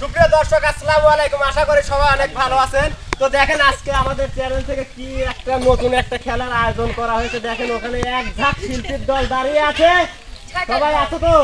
সুপ্রিয় দর্শক আসসালামু আলাইকুম, আশা করি সবাই অনেক ভালো আছেন। তো দেখেন আজকে আমাদের চ্যানেল থেকে কি একটা নতুন একটা খেলার আয়োজন করা হয়েছে। দেখেন ওখানে এক ঝাঁক শিল্পীর দল দাঁড়িয়ে আছে। সবাই আছো তো?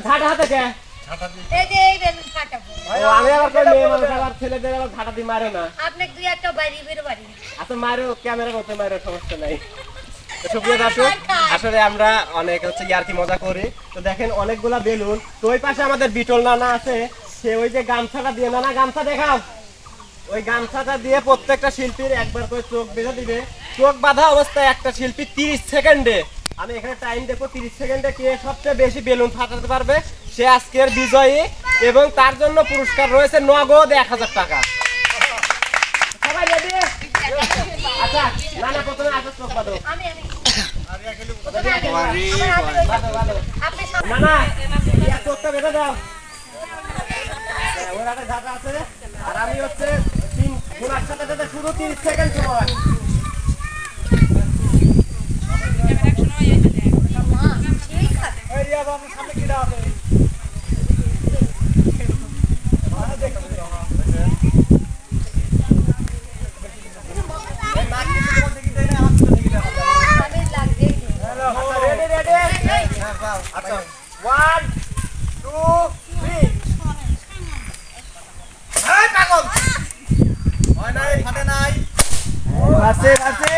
ঝাঁটা হাতে কে? আমি আবার কই মেয়ে মানুষ আবার ছেলেদের আবার ঝাঁটা দিয়ে মারে না। আচ্ছা মারো, ক্যামেরা করতে মারো, সমস্যা নাই। সুপ্রিয় দর্শক, আসলে আমরা অনেক ইয়ার্কি মজা করি। তো দেখেন অনেকগুলা বেলুন। তো ওই পাশে আমাদের বিটল নানা আছে, সে ওই যে গামছাটা দিয়ে, নানা গামছা দেখাও, ওই গামছাটা দিয়ে প্রত্যেকটা শিল্পীর একবার করে চোখ বেঁধে দিবে। চোখ বাঁধা অবস্থায় একটা শিল্পী 30 সেকেন্ডে, আমি এখানে টাইম দেখবো, 30 সেকেন্ডে কে সবচেয়ে বেশি বেলুন ফাটাতে পারবে সে আজকের বিজয়ী, এবং তার জন্য পুরস্কার রয়েছে নগদ 1000 টাকা। সবাই রেডি? আচ্ছা নানা প্রথমে আসো, চোখ বাঁধো। নানা চোখটা বেঁধে দাও। ওর হাতে ঝাঁটা আছে, আর আমি হচ্ছে 3 গুণার সাথে সাথে শুধু 30 সেকেন্ড সময়। One, two, three. আছে আছে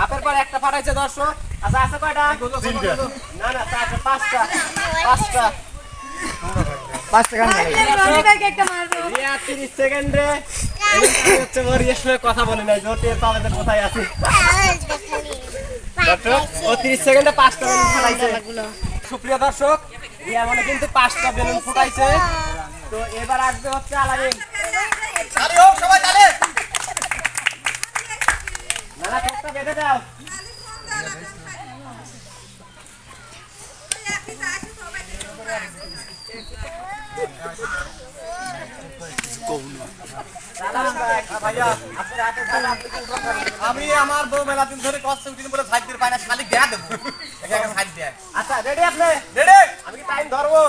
আপের পর একটা ফাটাইছে দর্শক। আচ্ছা আছে কয়টা? না না, 5টা 30 সেকেন্ডে হচ্ছে ওর ইয়ের সঙ্গে কথা বলে নাই, জোটে পাবে কোথায় আছে দর্শক। ও 30 সেকেন্ডে 5টা বেলুন ফাটাইছে। সুপ্রিয় দর্শক, ইয়া মানে কিন্তু 5টা বেলুন ফুটাইছে। তো এবার আসবে হচ্ছে আলামিন। সবাই তালে নানা চোখটা বেঁধে দাও। আমি আমার বউ মেলা দিন ধরে কষ্ট বলে সাইড দিয়ে পাই না, খালি দেয়া দেবো। আচ্ছা রেডি? আপনি রেডি? আমি কি টাইম ধরবো?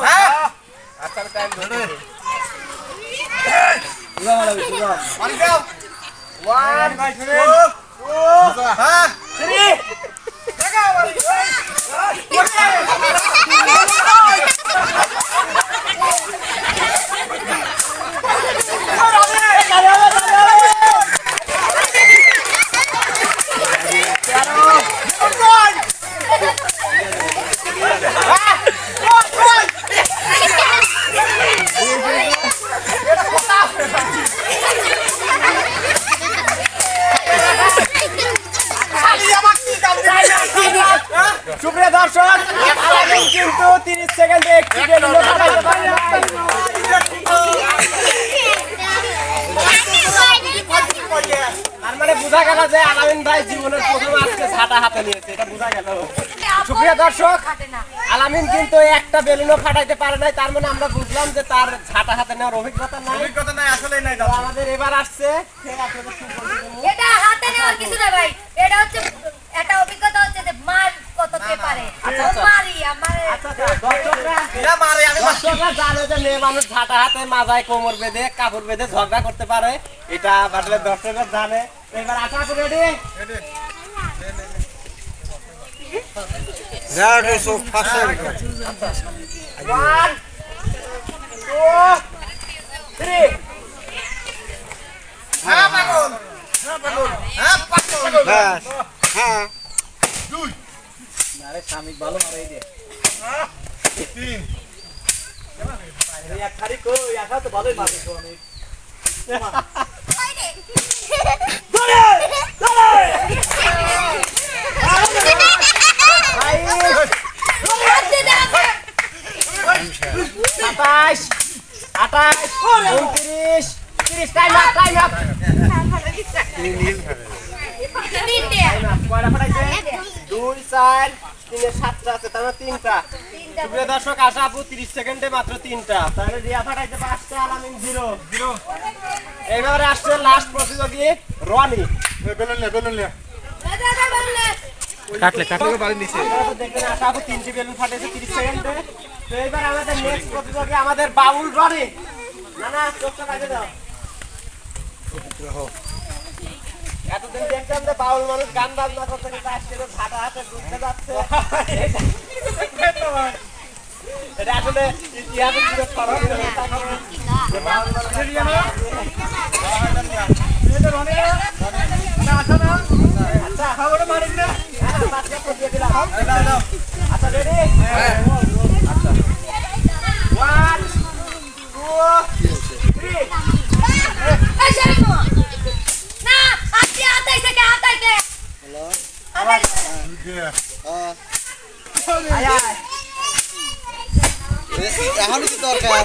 আচ্ছা আমি টাইম ধরবো। 1 2 3 সুপ্রিয় দর্শক, আলামিন কিন্তু 30 সেকেন্ডে একটি বেলুন ফাটাইতে পারে না। তার মানে বোঝা গেল যে আলামিন ভাই জীবনের প্রথম আজকে ঝাঁটা হাতে নিয়েছে, এটা বোঝা গেল। সুপ্রিয় দর্শক, আলামিন কিন্তু একটা বেলুনও ফাটাইতে পারে নাই, তার মানে আমরা বুঝলাম যে তার ঝাঁটা হাতে নেওয়ার অভিজ্ঞতা নাই, আসলেই নাই। আমাদের এবার আসছে এটা হাতে নেওয়ার কিছু না ভাই, এটা হচ্ছে একটা অভিজ্ঞতা হচ্ছে যে মার কত কে পারে। মারি আমারে দর্শকরা জানে যে মেয়ে মানুষ ঝাঁটা হাতে মাথায় কোমর বেঁধে কাপড় বেঁধে ঝগড়া করতে পারে, এটা আসলে দর্শকরা জানে। এবার আশা করি রেডি? One, 2, 3. হ্যাঁ পাগল, হ্যাঁ পাগল, হ্যাঁ পাগল। হ্যাঁ 2 আরে স্বামী ভালো মারাই দে। 3 এক খালি কই আশা তো ভালোই মারিস অনেক। ধরে ধরে 27 28 29 30 টাইম আপ 4 3 7টা আছে তাহলে 3টা প্রিয় দর্শক আশা আপু 30 সেকেন্ডে মাত্র 3টা তাহলে রিয়া ফাটাইতে 5টা আলামিন 0 এইবারে আসছে লাস্ট প্রতিযোগী রনি কাটলে বাড়ি নিচে দেখবেন আশা আপু 3টি বেলুন ফাটাইছে 30 সেকেন্ডে তো এইবার আমাদের নেক্সট প্রতিযোগী আমাদের বাউল রনি না চোখটা কাটে দাও এতদিন দেখতাম যে বাউল মানুষ গান বাজনা করতে কিন্তু আজকে তো ঘাটা হাতে ঘুরতে যাচ্ছে এটা আসলে ইতিহাসের দিকে ছড়ানো আচ্ছা রেডি আচ্ছা 1 2 3 এই শাড়ি মামা না আজকে আতাইছে কে হ্যালো আয় আয় এখন কি দরকার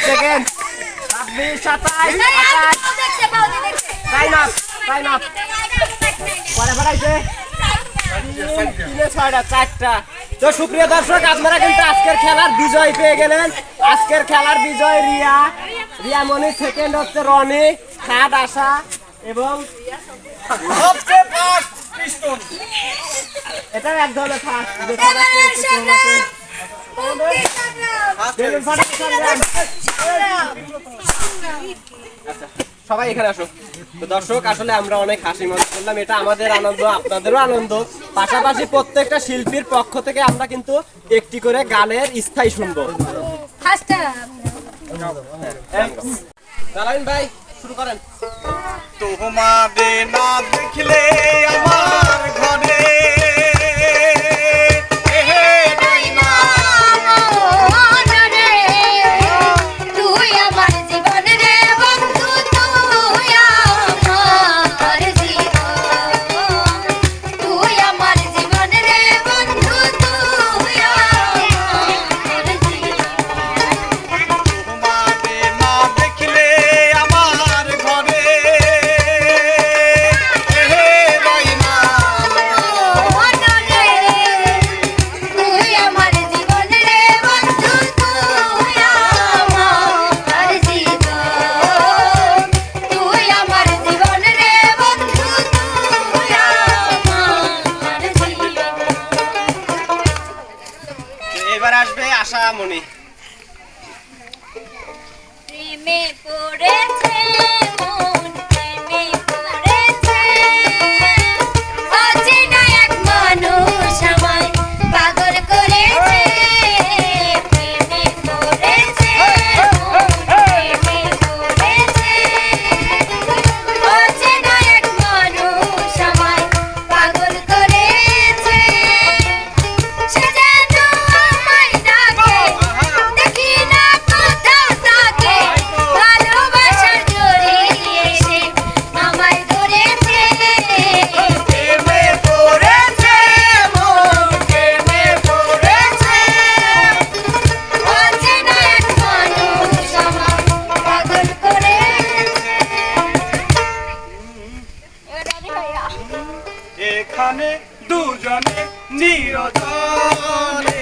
সেকেন্ড 26 27 দেখছে পাউজি দেখছে টাইম আপ পরে ফাটাইছে 3 6টা 4টা তো সুপ্রিয় দর্শক আপনারা কিন্তু আজকের খেলার বিজয় পেয়ে গেলেন আজকের খেলার বিজয় রিয়া মনি সেকেন্ড হচ্ছে রনি থার্ড আশা এবং সবচেয়ে ফার্স্ট পিস্টন এটা এক ধরনের ফার্স্ট বেলুন ফাটাতে সংগ্রাম। আচ্ছা সবাই এখানে আসো তো দর্শক আসলে আমরা অনেক হাসি মজা করলাম এটা আমাদের আনন্দ আপনাদেরও আনন্দ পাশাপাশি প্রত্যেকটা শিল্পীর পক্ষ থেকে আমরা কিন্তু একটি করে গানের স্থায়ী শুনবো ফার্স্ট সালামিন ভাই শুরু করেন তোমাদের না দেখলে আমার ঘরে তুই আমার জীবন রে বন্ধু তুই আমার জীবন তুই আমার জীবন রে বন্ধু তুই আমার জীবন তোমাদের না দেখলে আমার ঘরে তুই আমার জীবন রে বন্ধু তুই আমার জীবন তুই আমার জীবন রে বন্ধু তুই আমার জীবন এবার আসবে আশা মনি প্রেমে পড়েছে মন প্রেমে পড়েছে অচেনা এক মানুষ আমায় পাগল করেছে প্রেমে পড়েছে মন প্রেমে পড়েছে অচেনা এক মানুষ আমায় পাগল করেছে সে যেন আমায় ডাকে দেখি না কোথাও তাকে ভালোবাসার জড়িয়ে এসে আমায় ধরেছে প্রেমে পড়েছে মন প্রেমে পড়েছে অচেনা এক মানুষ আমায় পাগল করেছে এখানে দুজনে নিরজনে